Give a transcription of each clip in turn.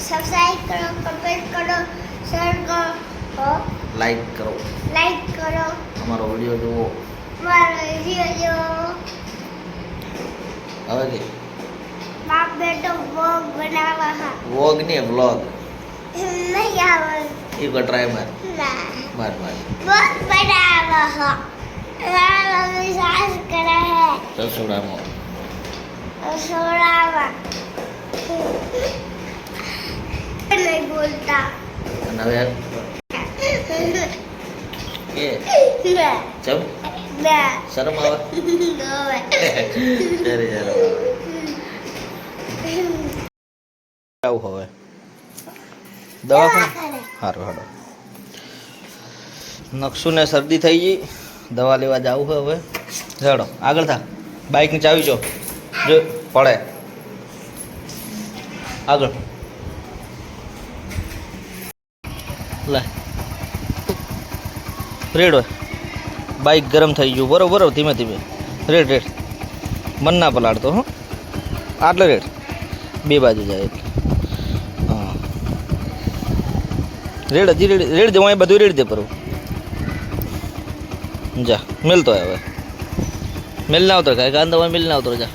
Subscribe करो, comment करो, share करो, लाइक करो हमारा वीडियो जो હવે કે बाप बेटो व्लॉग बनावा हा व्लॉग नहीं है व्लॉग नहीं आवे एक बार ट्राई मार ना मार व्लॉग बनावा हा हमारा मम्मी सास करे है રસોડામાં सोरावा नहीं बोलता અને હવે એ ना ચમ ना શરમ આવે જરે આવું હવે દવાખાને સારું હાડો નકશુને શરદી થઈ ગઈ દવા લેવા જવું છે હવે હેડો આગળ થા બાઇકની ચાવી છો જો પડે આગળ લે રેડ હોય બાઇક ગરમ થઈ ગયું બરોબર ધીમે ધીમે રેડ મન ના પલાળતો હો આટલે રેડ બે બાજુ જાય એટલે હા રેડ હજી રેડ દે હું બધું રેડ દે પરું જા મિલતો હવે મિલ ના ઉતર કાંઈ કાંદા મિલ ના ઉતર જા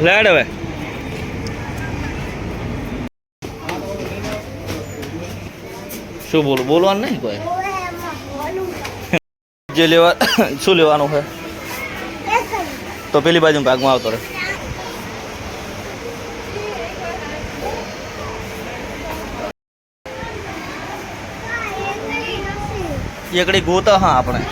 લેડ હવે શું બોલવાનું નહીં કોઈ જે લેવા શું લેવાનું છે તો પેલી બાજુ ભાગમાં આવતો રહે એકડી ગોતા હા આપણે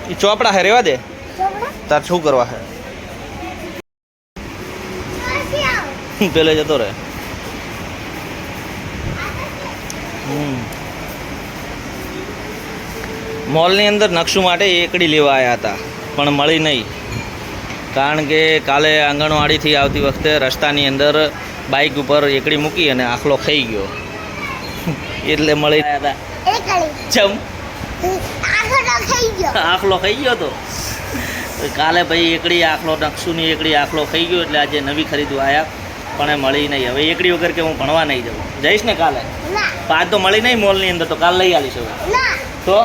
એ ચોપડા હે રેવા દે તાર શું કરવા હે પેલે જતો રહે મોલની અંદર નકશું માટે એકડી લેવા આવ્યા હતા પણ મળી નહીં કારણ કે કાલે આંગણવાડીથી આવતી વખતે રસ્તાની અંદર બાઇક ઉપર એકડી મૂકી અને આખલો ખાઈ ગયો એટલે મળી આવ્યા હતા ચમ આખલો ખાઈ ગયો તો કાલે ભાઈ એકડી આખલો નકશુની એકડી આખલો ખાઈ ગયો એટલે આજે નવી ખરીદવા આવ્યા પણ એ મળી નહીં હવે એકડી વગર કે હું ભણવા નહીં જાઉં જઈશ ને કાલે આજ તો મળી નહીં મોલની અંદર તો કાલે લઈ આવીશ હવે તો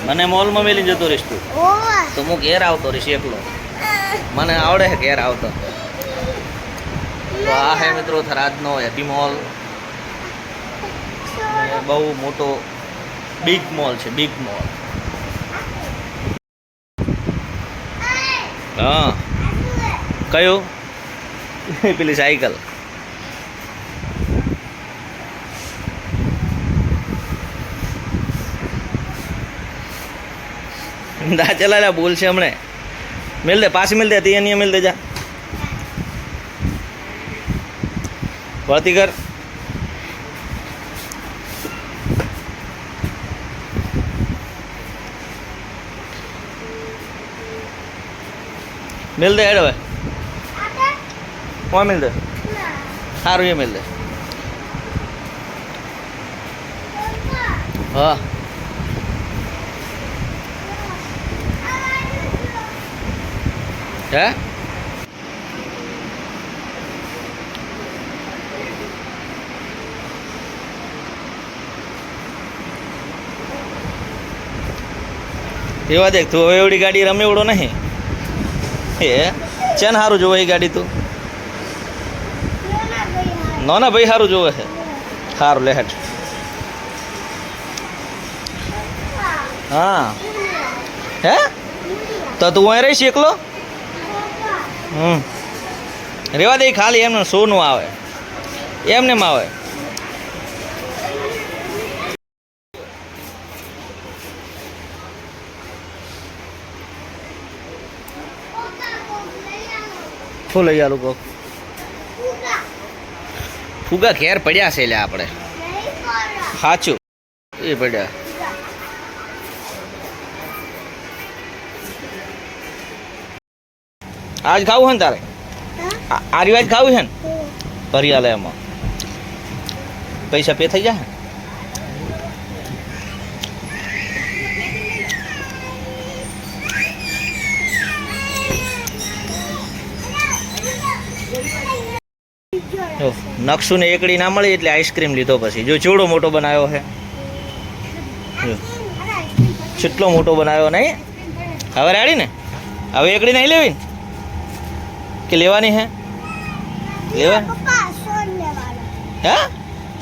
મને મોલમાં મેલીને જતો રહીશ તું તો હું ઘેર આવતો રહીશ એકલો મને આવડે છે ઘેર આવતો તો આ હે મિત્રો થરાદનો હેપી મોલ બહુ મોટો બિગ મોલ છે બિગ મોલ હા કયું પેલી સાયકલ દા ચલા બોલ છે હમણે મિલ દે પાછી મિલ દે તિયા મિલ દે જા વળતી કર મિલ દે હેડ હવે કોણ મિલ દે સારું એ મિલ દે હા હે એવા દેખ તું હવે એવડી ગાડી રમે એવડો નહીં એ ચેન સારું જોવે એ ગાડી તું ના ભાઈ સારું જોવે છે સારું લે હેઠ હા હે તો તું અહીં રહીશ એકલો રેવા દે ખાલી એમને સોનું આવે એમને આવે શું લઈ આલું કોક ફુગા ઘેર પડ્યા છે એટલે આપણે સાચું એ પડ્યા આજ ખાવું હોય ને તારે આ રિવાજ ખાવું છે ને ભરી હાલે એમાં પૈસા પે થઈ જાય. જો નકશું ને એકડી ના મળી એટલે આઈસ્ક્રીમ લીધો પછી જો ચેવડો મોટો બનાવ્યો છે જો કેટલો મોટો બનાવ્યો નહીં. હવે રેડી ને હવે એકડી નહીં લેવી ને કે લેવાની હે લેવાની પપ્પા સોન લેવાનો હે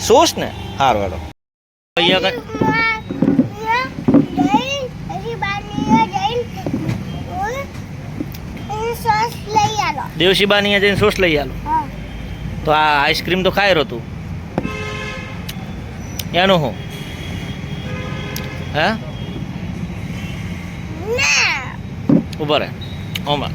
સોસ ને હાર વાળો અહીંયા કઈ દેવશીબાની અહીંયા જઈને સોસ લઈ આલો. તો આ આઈસ્ક્રીમ તો ખાઈ રહ્યો તું એનું હું હે ઉભા રહે ઓમાં